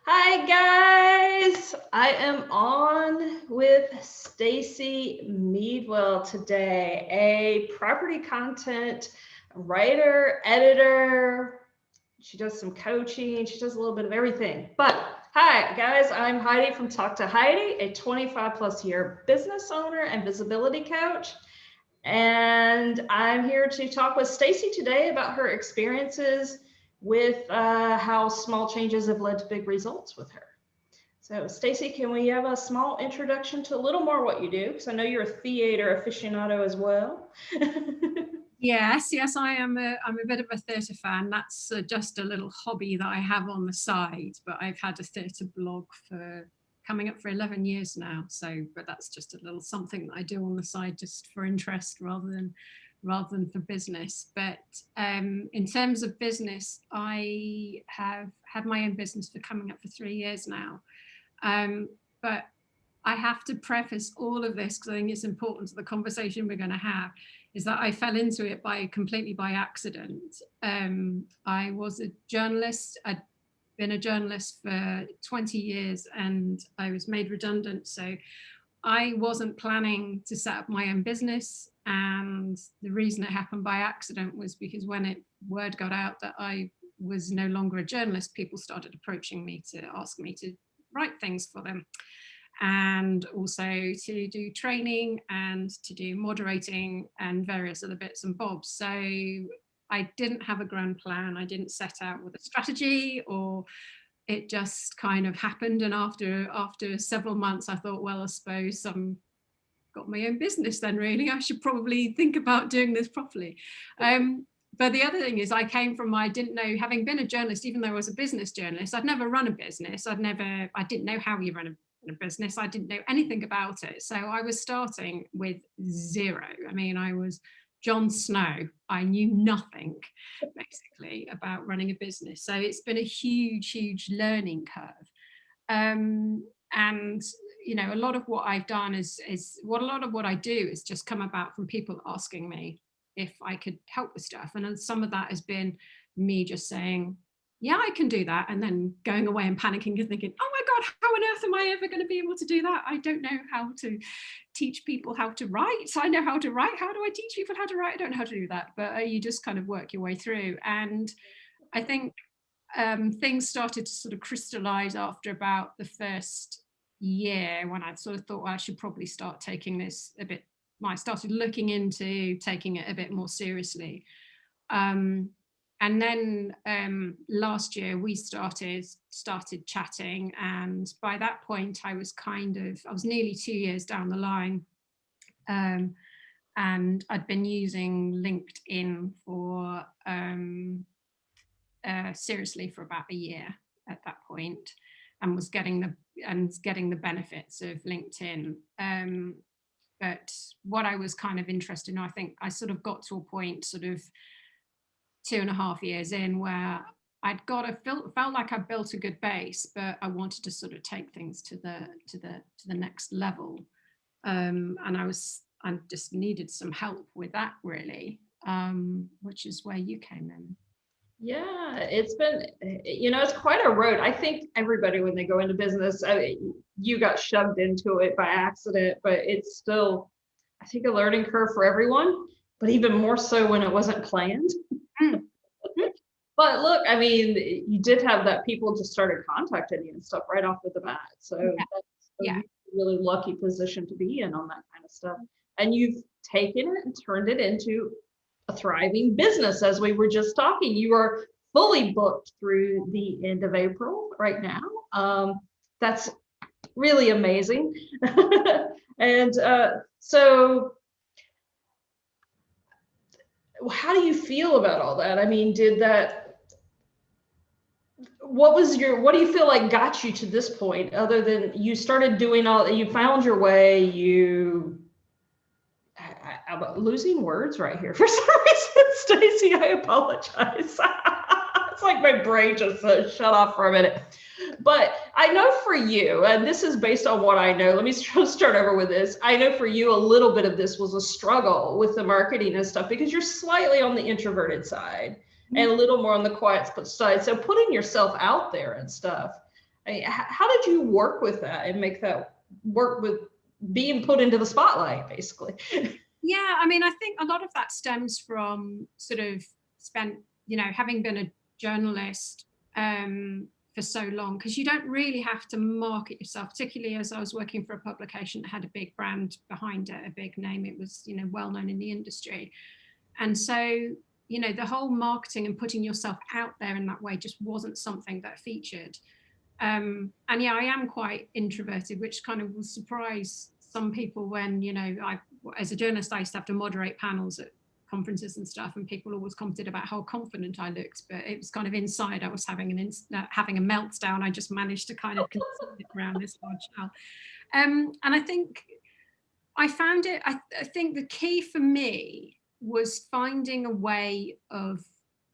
Hi guys, I am on with Stacey Meadwell today, a property content writer, editor. She does some coaching, she does a little bit of everything. But hi guys, I'm Heidi from Talk to Heidi, a 25 plus year business owner and visibility coach. And I'm here to talk with Stacey today about her experiences with how small changes have led to big results with her. So Stacey, can we have a small introduction to a little more what you do? Because I know you're a theater aficionado as well. Yes, I am. I'm a bit of a theatre fan. That's just a little hobby that I have on the side. But I've had a theatre blog for coming up for 11 years now. But that's just a little something that I do on the side, just for interest rather than for business. But in terms of business, I have had my own business for coming up for 3 years now. But I have to preface all of this because I think it's important to the conversation we're going to have, is that I fell into it completely by accident. I was a journalist. I'd been a journalist for 20 years and I was made redundant. So I wasn't planning to set up my own business. And the reason it happened by accident was because when word got out that I was no longer a journalist, people started approaching me to ask me to write things for them, and also to do training and to do moderating and various other bits and bobs. So I didn't have a grand plan. I didn't set out with a strategy, or it just kind of happened. And after several months, I thought, well, I suppose I'm got my own business then, really. I should probably think about doing this properly. But the other thing is I didn't know, having been a journalist, even though I was a business journalist, I'd never run a business. I didn't know how you run a business. I didn't know anything about it. So I was starting with zero. I mean, I was Jon Snow. I knew nothing basically about running a business. So it's been a huge learning curve. And a lot of what I've done is what a lot of what I do is just come about from people asking me if I could help with stuff. And then some of that has been me just saying, yeah, I can do that. And then going away and panicking and thinking, oh my God, how on earth am I ever going to be able to do that? I don't know how to teach people how to write. I know how to write. How do I teach people how to write? I don't know how to do that. But you just kind of work your way through. And I think things started to sort of crystallize after about the first year, when I sort of thought, well, I should probably start taking this a bit. I started looking into taking it a bit more seriously. And then last year we started chatting, and by that point I was nearly 2 years down the line, and I'd been using LinkedIn for seriously for about a year at that point, and was getting the benefits of LinkedIn. But what I was kind of interested in, I think I sort of got to a point sort of 2.5 years in where felt like I built a good base, but I wanted to sort of take things to the next level. And I just needed some help with that, really, which is where you came in. Yeah, it's been, it's quite a road. I think everybody, when they go into business, you got shoved into it by accident, but it's still, I think, a learning curve for everyone, but even more so when it wasn't planned. But look, I mean, you did have that people just started contacting you and stuff right off the bat. So that's a really lucky position to be in on that kind of stuff. And you've taken it and turned it into a thriving business. As we were just talking, you are fully booked through the end of April right now. That's really amazing. And so how do you feel about all that? I mean, what do you feel like got you to this point, other than you started doing you found your way, I'm losing words right here for some reason, Stacey, I apologize. It's like my brain just shut off for a minute. But I know for you, and this is based on what I know, let me start over with this. I know for you, a little bit of this was a struggle with the marketing and stuff, because you're slightly on the introverted side and a little more on the quiet side. So putting yourself out there and stuff. How did you work with that and make that work with being put into the spotlight, basically? Yeah, I mean, I think a lot of that stems from sort of having been a journalist for so long, because you don't really have to market yourself, particularly as I was working for a publication that had a big brand behind it, a big name. It was, well known in the industry. And so, the whole marketing and putting yourself out there in that way just wasn't something that featured. And yeah, I am quite introverted, which kind of will surprise some people when, as a journalist, I used to have to moderate panels at conferences and stuff, and people always commented about how confident I looked, but it was kind of inside I was having having a meltdown. I just managed to kind of conceal it around this large shell. And I think I found it, I think the key for me was finding a way of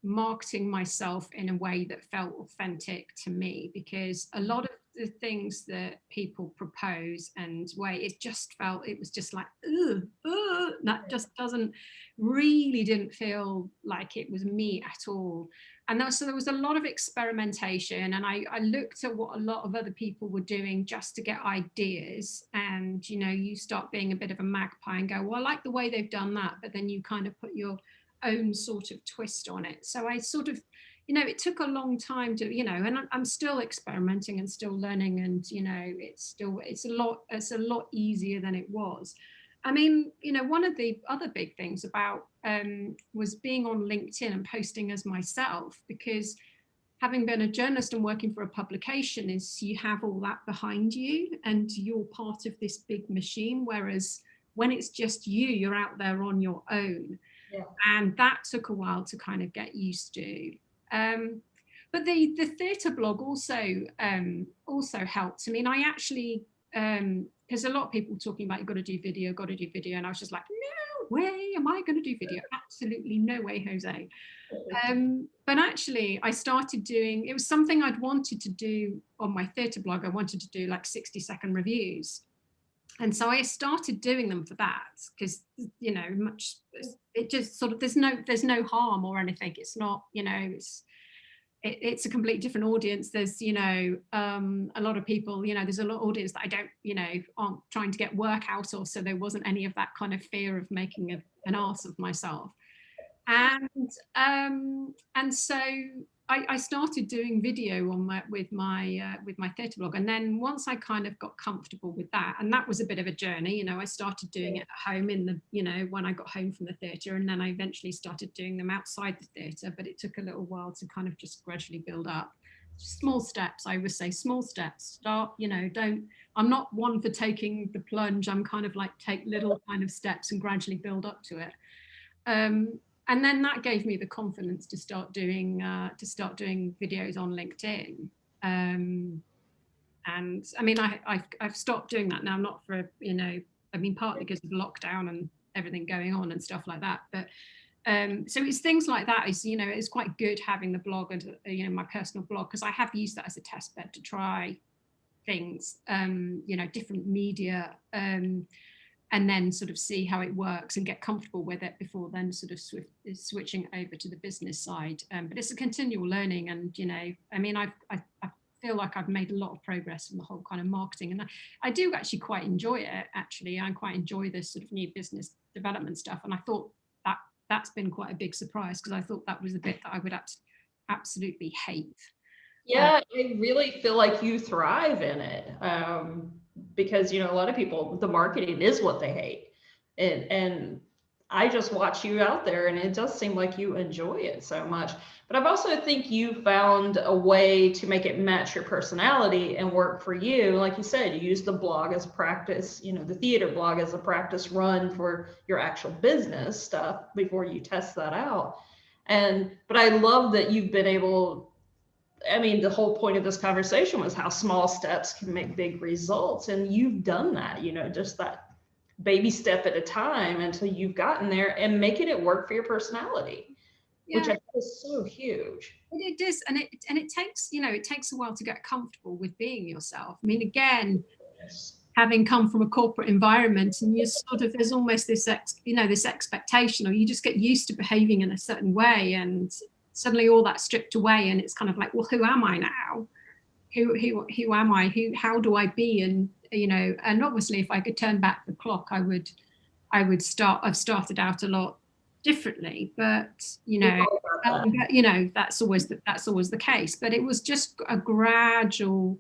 marketing myself in a way that felt authentic to me, because a lot of the things that people propose and way it was just like, that just didn't feel like it was me at all. And so there was a lot of experimentation, and I looked at what a lot of other people were doing just to get ideas. And you start being a bit of a magpie and go, well, I like the way they've done that, but then you kind of put your own sort of twist on it. So I sort of, it took a long time to, and I'm still experimenting and still learning, and it's a lot easier than it was. I mean, one of the other big things about was being on LinkedIn and posting as myself, because having been a journalist and working for a publication is you have all that behind you and you're part of this big machine. Whereas when it's just you, you're out there on your own. Yeah. And that took a while to kind of get used to. But the theatre blog also helped. I mean, I actually, because a lot of people talking about you've got to do video, and I was just like, no way am I going to do video. Absolutely no way, Jose. But actually I started doing, it was something I'd wanted to do on my theatre blog. I wanted to do like 60-second reviews. And so I started doing them for that, because it just sort of, there's no harm or anything. It's not, it's a completely different audience. There's, a lot of people, there's a lot of audience that I don't, aren't trying to get work out of. So there wasn't any of that kind of fear of making an arse of myself. And so I started doing video with my theatre blog. And then once I kind of got comfortable with that, and that was a bit of a journey, I started doing it at home when I got home from the theatre, and then I eventually started doing them outside the theatre, but it took a little while to kind of just gradually build up. Small steps, I would say, small steps. Start, I'm not one for taking the plunge. I'm kind of like take little kind of steps and gradually build up to it. And then that gave me the confidence to start doing videos on LinkedIn. And I mean, I've stopped doing that now, not for, partly because of lockdown and everything going on and stuff like that. But so it's things like that. It's quite good having the blog and, my personal blog, because I have used that as a test bed to try things, different media, and then sort of see how it works and get comfortable with it before then sort of switching over to the business side. But it's a continual learning, and I feel like I've made a lot of progress in the whole kind of marketing, and I do actually quite enjoy it. Actually, I quite enjoy this sort of new business development stuff, and I thought that's been quite a big surprise, because I thought that was the bit that I would absolutely hate. Yeah, I really feel like you thrive in it. Because a lot of people, the marketing is what they hate, and I just watch you out there, and it does seem like you enjoy it so much. But I've also think you found a way to make it match your personality and work for you. Like you said, you use the blog as practice, the theater blog as a practice run for your actual business stuff before you test that out. But I love that you've been able, the whole point of this conversation was how small steps can make big results. And you've done that, just that baby step at a time until you've gotten there and making it work for your personality, which I think is so huge. It is. And it takes, it takes a while to get comfortable with being yourself. I mean, again, having come from a corporate environment, and you're sort of, there's almost this, this expectation, or you just get used to behaving in a certain way, and suddenly all that's stripped away, and it's kind of like, well, who am I now? who am I? How do I be? And and obviously, if I could turn back the clock, I've started out a lot differently, but that's always the case. But it was just a gradual,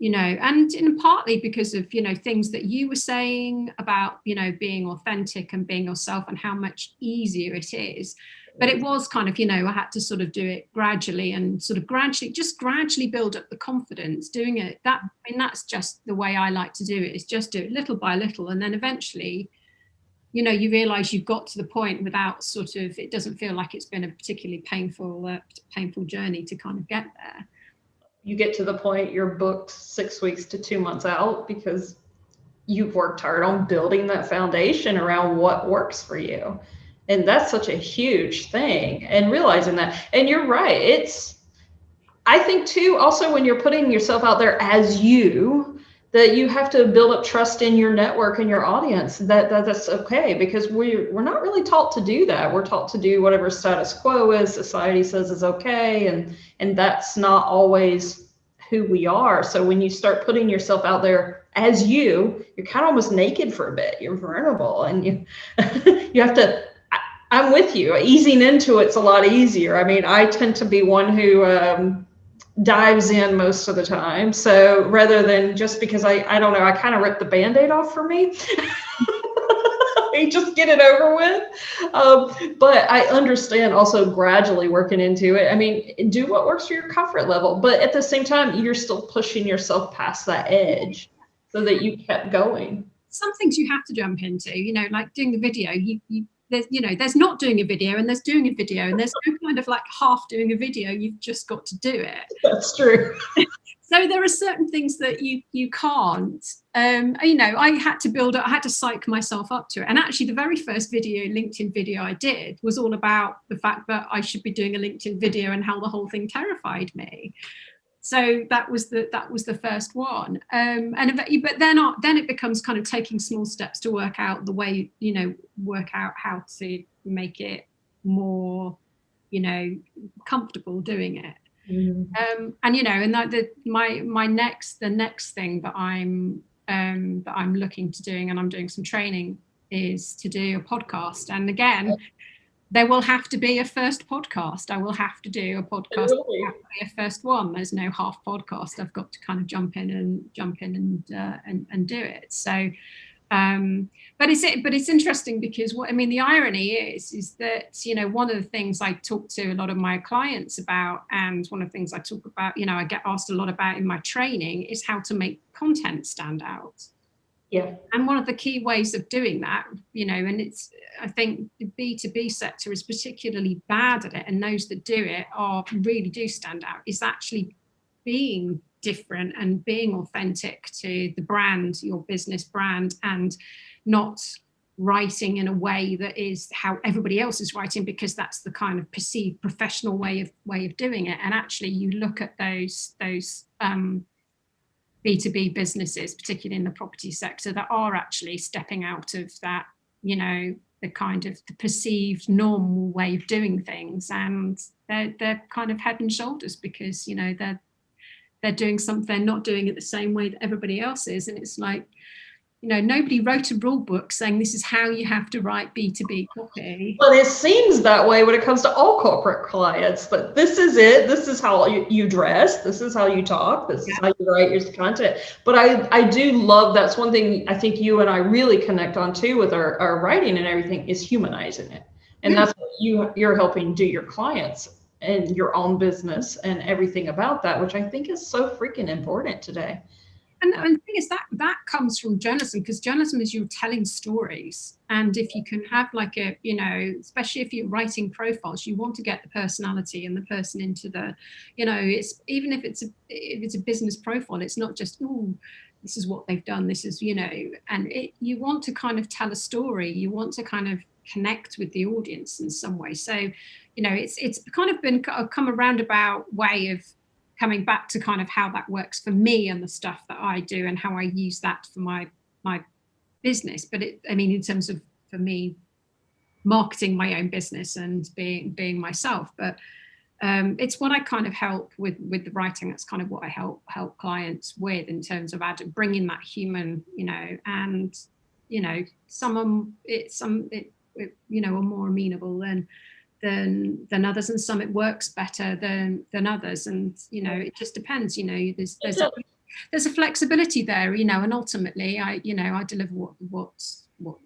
and partly because of things that you were saying about being authentic and being yourself and how much easier it is. But it was kind of I had to sort of do it gradually and sort of gradually build up the confidence doing it. That's just the way I like to do it, is just do it little by little, and then eventually you realize you've got to the point without sort of, it doesn't feel like it's been a particularly painful journey to kind of get there. You get to the point you're booked 6 weeks to 2 months out because you've worked hard on building that foundation around what works for you. And that's such a huge thing, and realizing that. And you're right. I think too, also when you're putting yourself out there as you, that you have to build up trust in your network and your audience, that's okay, because we're not really taught to do that. We're taught to do whatever status quo is, society says is okay, and that's not always who we are. So when you start putting yourself out there as you're kind of almost naked for a bit. You're vulnerable, and you you have to. I'm with you. Easing into it's a lot easier. I mean, I tend to be one who dives in most of the time. So rather than, just because I don't know, I kind of rip the Band-Aid off for me. I just get it over with. But I understand also gradually working into it. I mean, do what works for your comfort level, but at the same time, you're still pushing yourself past that edge so that you kept going. Some things you have to jump into, like doing the video, there's not doing a video and there's doing a video, and there's no kind of like half doing a video. You've just got to do it. That's true. So there are certain things that you can't. I had to psych myself up to it. And actually, the very first LinkedIn video I did was all about the fact that I should be doing a LinkedIn video and how the whole thing terrified me. So that was the first one, but then it becomes kind of taking small steps to work out the way, work out how to make it more, comfortable doing it. Mm-hmm. And the next thing that I'm looking to doing, and I'm doing some training, is to do a podcast. And again, there will have to be a first podcast. I will have to do a podcast. Really? Have to be a first one. There's no half podcast. I've got to kind of jump in and do it. So, but it's interesting because the irony is that one of the things I talk to a lot of my clients about, and one of the things I talk about, I get asked a lot about in my training, is how to make content stand out. Yeah. And one of the key ways of doing that, I think the B2B sector is particularly bad at it, and those that do it really do stand out, is actually being different and being authentic to the brand, your business brand, and not writing in a way that is how everybody else is writing, because that's the kind of perceived professional way of doing it. And actually, you look at those B2B businesses, particularly in the property sector, that are actually stepping out of that, the kind of the perceived normal way of doing things, and they're kind of head and shoulders, because they're doing something, they're not doing it the same way that everybody else is. And it's like, nobody wrote a rule book saying this is how you have to write B2B copy. But it seems that way when it comes to all corporate clients, that this is it. This is how you dress. This is how you talk. This is how you write your content. But I do love, that's one thing I think you and I really connect on too with our writing and everything, is humanizing it. And that's what you're helping do your clients and your own business and everything about that, which I think is so freaking important today. And the thing is that comes from journalism, because journalism is you telling stories. And if you can have like a, especially if you're writing profiles, you want to get the personality and the person into the, it's, even if it's a business profile, it's not just, this is what they've done. This is, and you want to kind of tell a story. You want to kind of connect with the audience in some way. So, it's kind of been come a roundabout way of coming back to kind of how that works for me and the stuff that I do and how I use that for my business. But in terms of, for me, marketing my own business and being myself. But it's what I kind of help with the writing. That's kind of what I help clients with in terms of bringing that human, and some are more amenable than others, and some it works better than others, and it just depends. There's a flexibility there, and ultimately I deliver what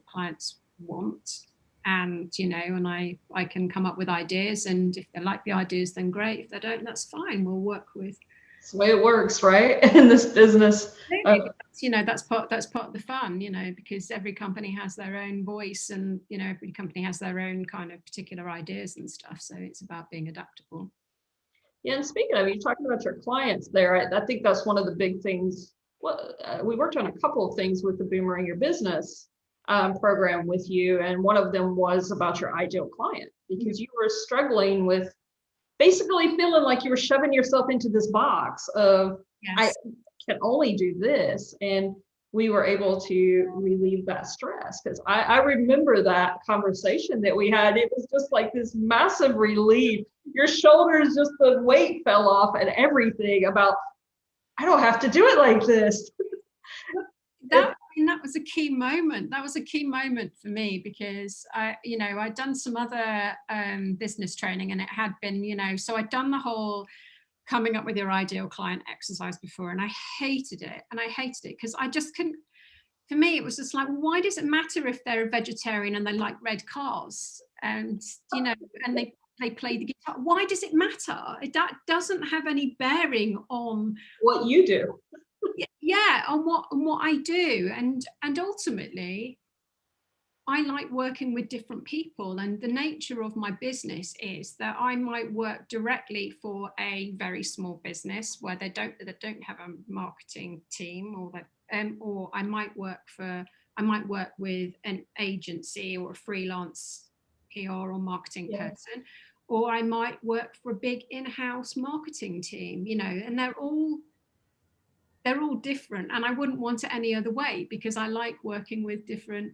clients want, and and I can come up with ideas, and if they like the ideas, then great. If they don't, that's fine. We'll work with. It's the way it works, right? In this business. That's part of the fun, because every company has their own voice, and every company has their own kind of particular ideas and stuff. So it's about being adaptable. Yeah, and speaking of, you talking about your clients there, I think that's one of the big things. Well, we worked on a couple of things with the Boomerang Your Business program with you, and one of them was about your ideal client, because you were struggling with basically feeling like you were shoving yourself into this box of, yes, I can only do this. And we were able to relieve that stress, because I remember that conversation that we had. It was just like this massive relief. Your shoulders, just the weight fell off and everything about, I don't have to do it like this. That was a key moment. That was a key moment for me, because I'd done some other business training, and it had been, so I'd done the whole coming up with your ideal client exercise before, and I hated it. And I hated it because I just couldn't. For me, it was just like, why does it matter if they're a vegetarian and they like red cars, and and they play the guitar? Why does it matter? That doesn't have any bearing on what you do. Yeah, on what I do, and ultimately I like working with different people, and the nature of my business is that I might work directly for a very small business where they don't have a marketing team, or I might work with an agency or a freelance PR or marketing person, or I might work for a big in-house marketing team, and they're all different, and I wouldn't want it any other way, because I like working with different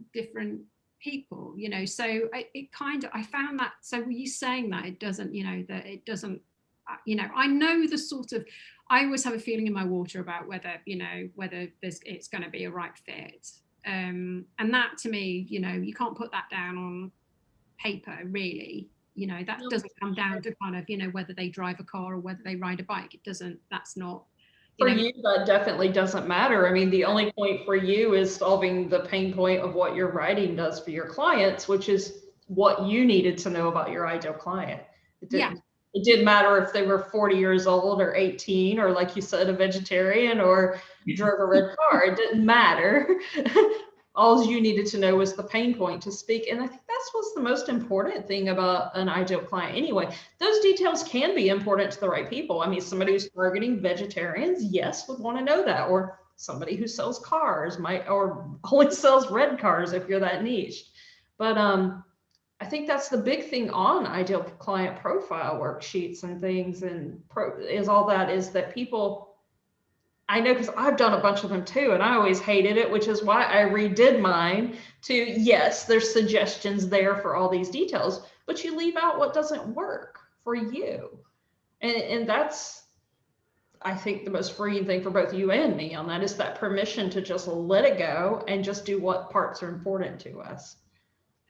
people, so I found that. So were you saying that it doesn't, that it doesn't, I know the sort of, I always have a feeling in my water about whether it's going to be a right fit, and that to me, you can't put that down on paper, really. That doesn't come down to kind of, whether they drive a car or whether they ride a bike. It doesn't, that's not. For you, that definitely doesn't matter. I mean, the only point for you is solving the pain point of what your writing does for your clients, which is what you needed to know about your ideal client. It didn't matter if they were 40 years old or 18, or like you said, a vegetarian, or drove a red car. It didn't matter. All you needed to know was the pain point to speak. And I think that's what's the most important thing about an ideal client anyway. Those details can be important to the right people. I mean, somebody who's targeting vegetarians, yes, would want to know that. Or somebody who sells cars or only sells red cars if you're that niche. But I think that's the big thing on ideal client profile worksheets and things, and is that people, I know, because I've done a bunch of them too, and I always hated it, which is why I redid mine to, yes, there's suggestions there for all these details, but you leave out what doesn't work for you. And that's, I think, the most freeing thing for both you and me on that, is that permission to just let it go and just do what parts are important to us.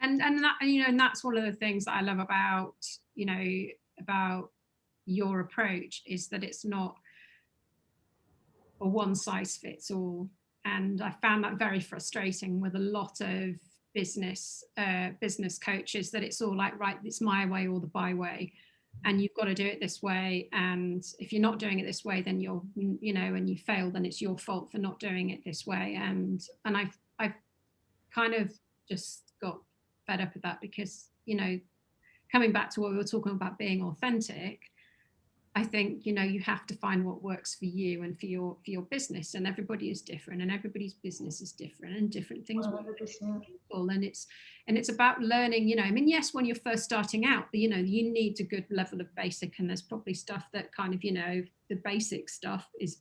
And that, and that's one of the things that I love about, about your approach, is that it's not a one size fits all. And I found that very frustrating with a lot of business coaches, that it's all like, right, it's my way or the byway, and you've got to do it this way. And if you're not doing it this way, then you're, and you fail, then it's your fault for not doing it this way. And I've kind of just got fed up with that, because, coming back to what we were talking about, being authentic, I think, you have to find what works for you and for your business, and everybody is different, and everybody's business is different, and different things work for different people. And it's about learning, I mean, yes, when you're first starting out, you need a good level of basic, and there's probably stuff that kind of, the basic stuff is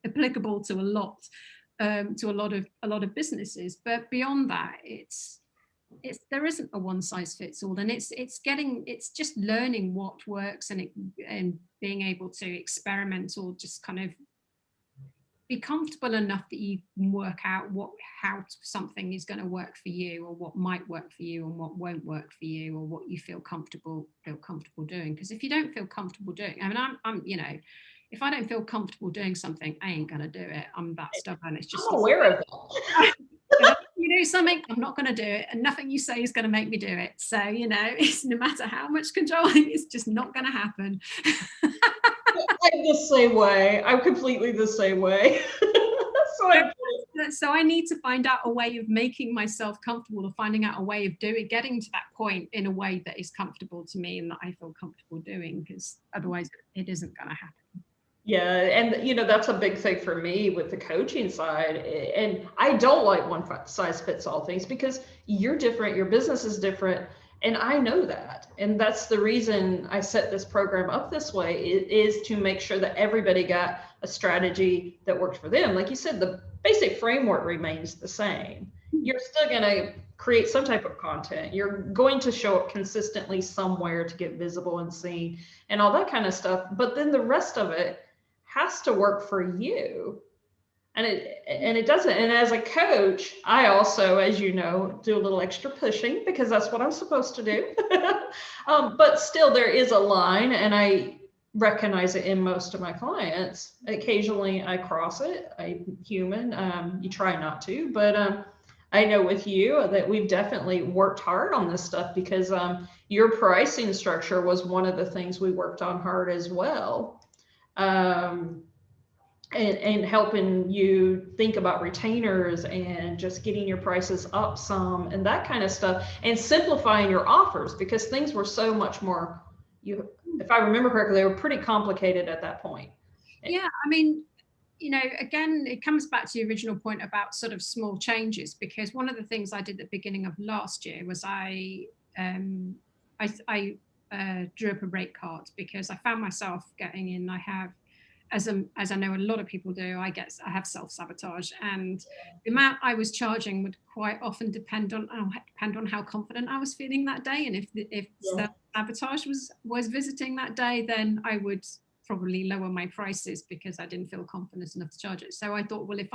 applicable to a lot of businesses. But beyond that, it's there isn't a one size fits all, and it's just learning what works, and being able to experiment, or just kind of be comfortable enough that you can work out how something is going to work for you, or what might work for you and what won't work for you, or what you feel comfortable doing. Because if you don't feel comfortable doing, I mean, I'm if I don't feel comfortable doing something, I ain't gonna do it. I'm that stubborn. It's just, I'm aware of that. you do something, I'm not going to do it, and nothing you say is going to make me do it. So, it's no matter how much controlling, it's just not going to happen. I'm the same way. I'm completely the same way. So I need to find out a way of making myself comfortable, or finding out a way of getting to that point in a way that is comfortable to me and that I feel comfortable doing, because otherwise it isn't going to happen. Yeah, and that's a big thing for me with the coaching side. And I don't like one size fits all things, because you're different, your business is different, and I know that. And that's the reason I set this program up this way, is to make sure that everybody got a strategy that worked for them. Like you said, the basic framework remains the same. You're still going to create some type of content. You're going to show up consistently somewhere to get visible and seen and all that kind of stuff. But then the rest of it has to work for you. And it doesn't. And as a coach, I also, as you know, do a little extra pushing, because that's what I'm supposed to do. But still, there is a line, and I recognize it in most of my clients. Occasionally I cross it. I'm human. You try not to, but I know with you that we've definitely worked hard on this stuff, because your pricing structure was one of the things we worked on hard as well. And helping you think about retainers, and just getting your prices up some, and that kind of stuff, and simplifying your offers, because things were so much more, if I remember correctly, they were pretty complicated at that point. Yeah, I mean, again, it comes back to the original point about sort of small changes, because one of the things I did at the beginning of last year was I drew up a rate card, because I found myself getting in. I have, as I know a lot of people do, I have self-sabotage, and the amount I was charging would quite often depend on how confident I was feeling that day. And if self-sabotage was visiting that day, then I would probably lower my prices, because I didn't feel confident enough to charge it. So I thought, well, if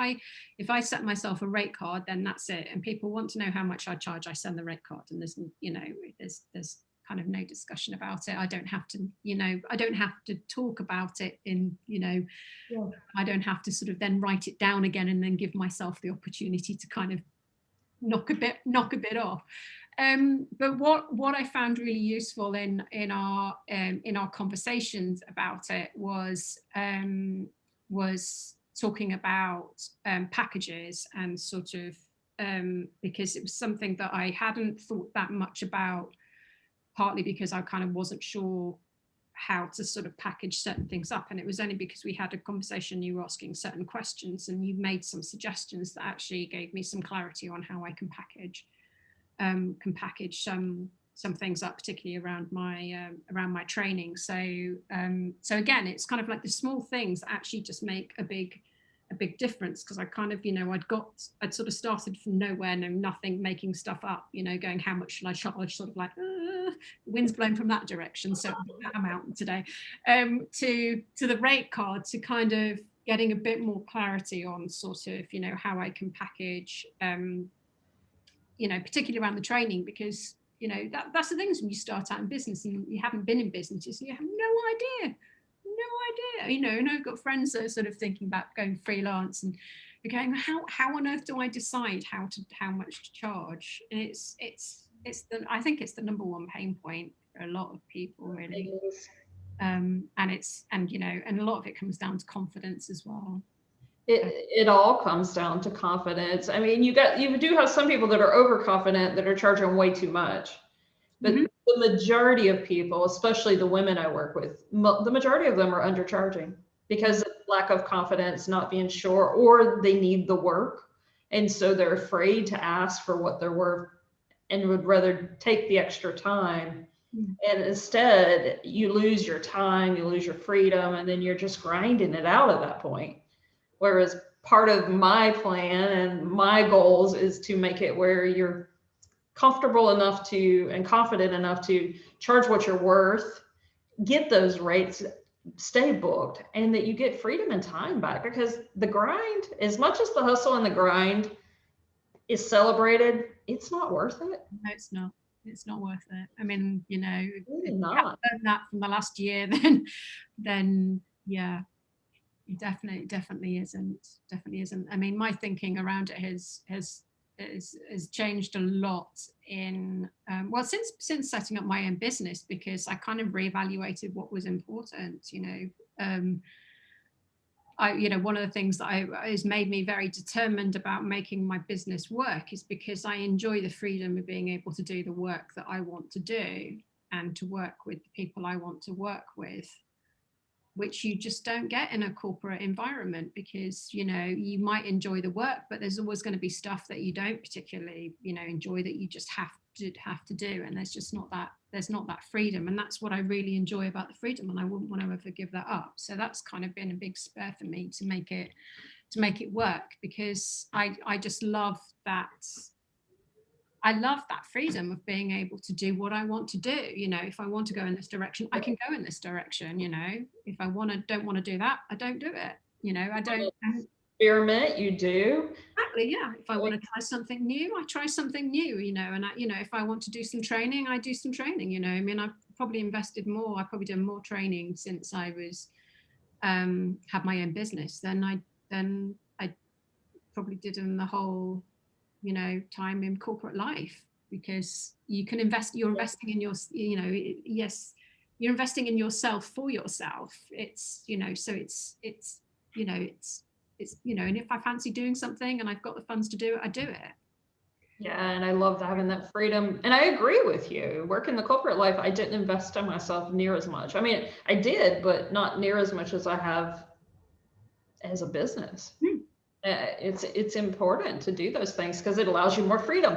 I set myself a rate card, then that's it. And people want to know how much I charge, I send the rate card, and there's kind of no discussion about it. I don't have to talk about it I don't have to sort of then write it down again and then give myself the opportunity to kind of knock a bit off. But what I found really useful in our conversations about it was talking about packages, and sort of because it was something that I hadn't thought that much about, partly because I kind of wasn't sure how to sort of package certain things up. And it was only because we had a conversation, you were asking certain questions, and you made some suggestions that actually gave me some clarity on how I can package some things up, particularly around my training. So again, it's kind of like the small things that actually just make a big difference, because I kind of, I'd sort of started from nowhere, no nothing, making stuff up, going, how much should I charge, sort of like, the wind's blowing from that direction, so that amount today, to the rate card, to kind of getting a bit more clarity on sort of, how I can package, particularly around the training, because, that's the things when you start out in business and you haven't been in businesses, you have no idea, and I've got friends that are sort of thinking about going freelance, and they're going, how on earth do I decide how much to charge? And I think it's the number one pain point for a lot of people, really. And a lot of it comes down to confidence as well. It all comes down to confidence. I mean, you do have some people that are overconfident, that are charging way too much, but the majority of people, especially the women I work with, the majority of them are undercharging because of lack of confidence, not being sure, or they need the work, and so they're afraid to ask for what they're worth, and would rather take the extra time. And instead, you lose your time, you lose your freedom, and then you're just grinding it out at that point. Whereas part of my plan and my goals is to make it where you're comfortable enough to and confident enough to charge what you're worth, get those rates, stay booked, and that you get freedom and time back. Because the grind, as much as the hustle and the grind is celebrated, it's not worth it. No, it's not. It's not worth it. I mean, you know, Really if you not. haven't learned that from the last year, then yeah, it definitely isn't. Definitely isn't. I mean, my thinking around it has changed a lot in well, since setting up my own business, because I kind of reevaluated what was important. You know, one of the things that has made me very determined about making my business work is because I enjoy the freedom of being able to do the work that I want to do and to work with the people I want to work with, which you just don't get in a corporate environment, because, you know, you might enjoy the work, but there's always going to be stuff that you don't particularly, you know, enjoy, that you just have to do. And there's not that freedom. And that's what I really enjoy about the freedom. And I wouldn't want to ever give that up. So that's kind of been a big spur for me to make it work, because I just love that. I love that freedom of being able to do what I want to do. You know, if I want to go in this direction, I can go in this direction. You know, if I don't want to do that, I don't do it. You know, I don't. Experiment, you do. Exactly, yeah. If I want to try something new, I try something new. You know, and if I want to do some training, I do some training. You know, I mean, I've probably invested more. I've probably done more training since I was had my own business than I probably did in the whole, you know, time in corporate life, because you can you're investing in your, you know, yes, you're investing in yourself for yourself. It's, you know, so it's, you know, it's, you know, and if I fancy doing something and I've got the funds to do it, I do it. Yeah, and I love having that freedom. And I agree with you. Working the corporate life, I didn't invest in myself near as much. I mean, I did, but not near as much as I have as a business. It's important to do those things because it allows you more freedom.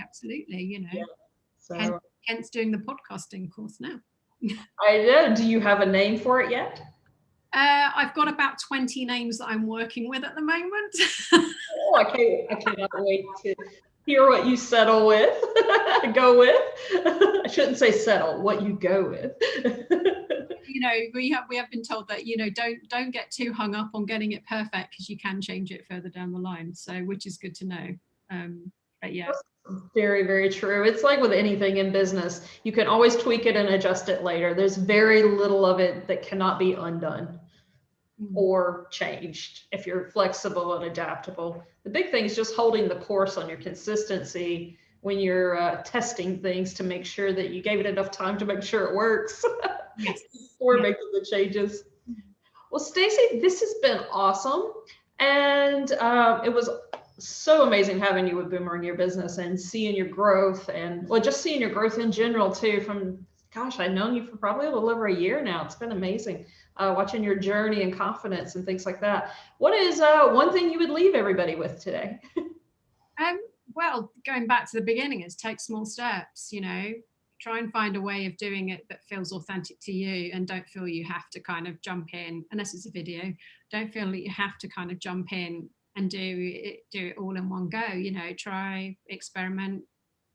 Absolutely, you know. Yeah, so hence doing the podcasting course now. I know. Do you have a name for it yet? I've got about 20 names that I'm working with at the moment. Oh, I cannot wait to hear what you settle with. Go with. I shouldn't say settle, what you go with. You know, we have been told that, you know, don't get too hung up on getting it perfect, because you can change it further down the line. So, which is good to know. But yeah. Very, very true. It's like with anything in business, you can always tweak it and adjust it later. There's very little of it that cannot be undone or changed if you're flexible and adaptable. The big thing is just holding the course on your consistency when you're testing things, to make sure that you gave it enough time to make sure it works. Yes. Before making the changes. Well, Stacey, this has been awesome. And it was so amazing having you with Boomerang Your Business and seeing your growth, and well, just seeing your growth in general too. From, gosh, I've known you for probably a little over a year now. It's been amazing watching your journey and confidence and things like that. What is one thing you would leave everybody with today? Well, going back to the beginning, is take small steps. You know, try and find a way of doing it that feels authentic to you, and don't feel you have to kind of jump in, unless it's a video. Don't feel that you have to kind of jump in and do it all in one go. You know, try, experiment,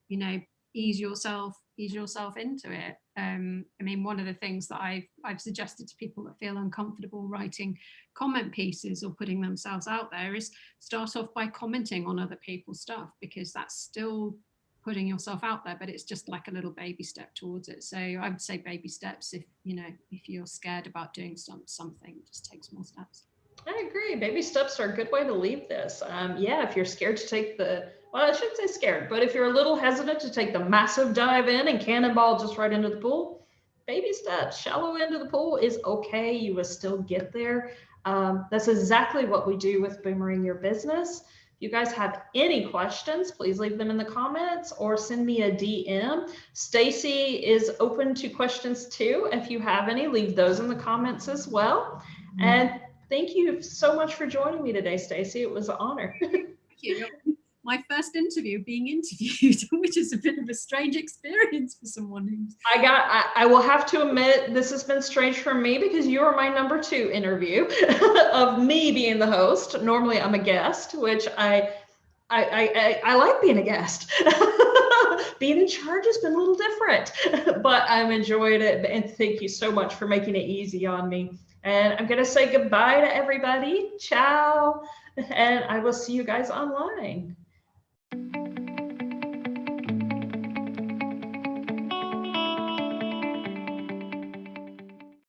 you know, ease yourself into it. I mean, one of the things that I've suggested to people that feel uncomfortable writing comment pieces or putting themselves out there is start off by commenting on other people's stuff, because that's still putting yourself out there, but it's just like a little baby step towards it. So I would say baby steps. If you're scared about doing something, just take small steps. I agree. Baby steps are a good way to leave this. Yeah, if you're scared to take well, I shouldn't say scared, but if you're a little hesitant to take the massive dive in and cannonball just right into the pool, baby steps, shallow end of the pool is okay. You will still get there. That's exactly what we do with Boomerang Your Business. If you guys have any questions, please leave them in the comments or send me a DM. Stacey is open to questions too. If you have any, leave those in the comments as well. And thank you so much for joining me today, Stacey. It was an honor. Thank you. My first interview being interviewed, which is a bit of a strange experience for someone who's... I will have to admit, this has been strange for me, because you are my number 2 interview of me being the host. Normally I'm a guest, which I I like being a guest. Being in charge has been a little different, but I'm enjoying it. And thank you so much for making it easy on me. And I'm going to say goodbye to everybody. Ciao. And I will see you guys online.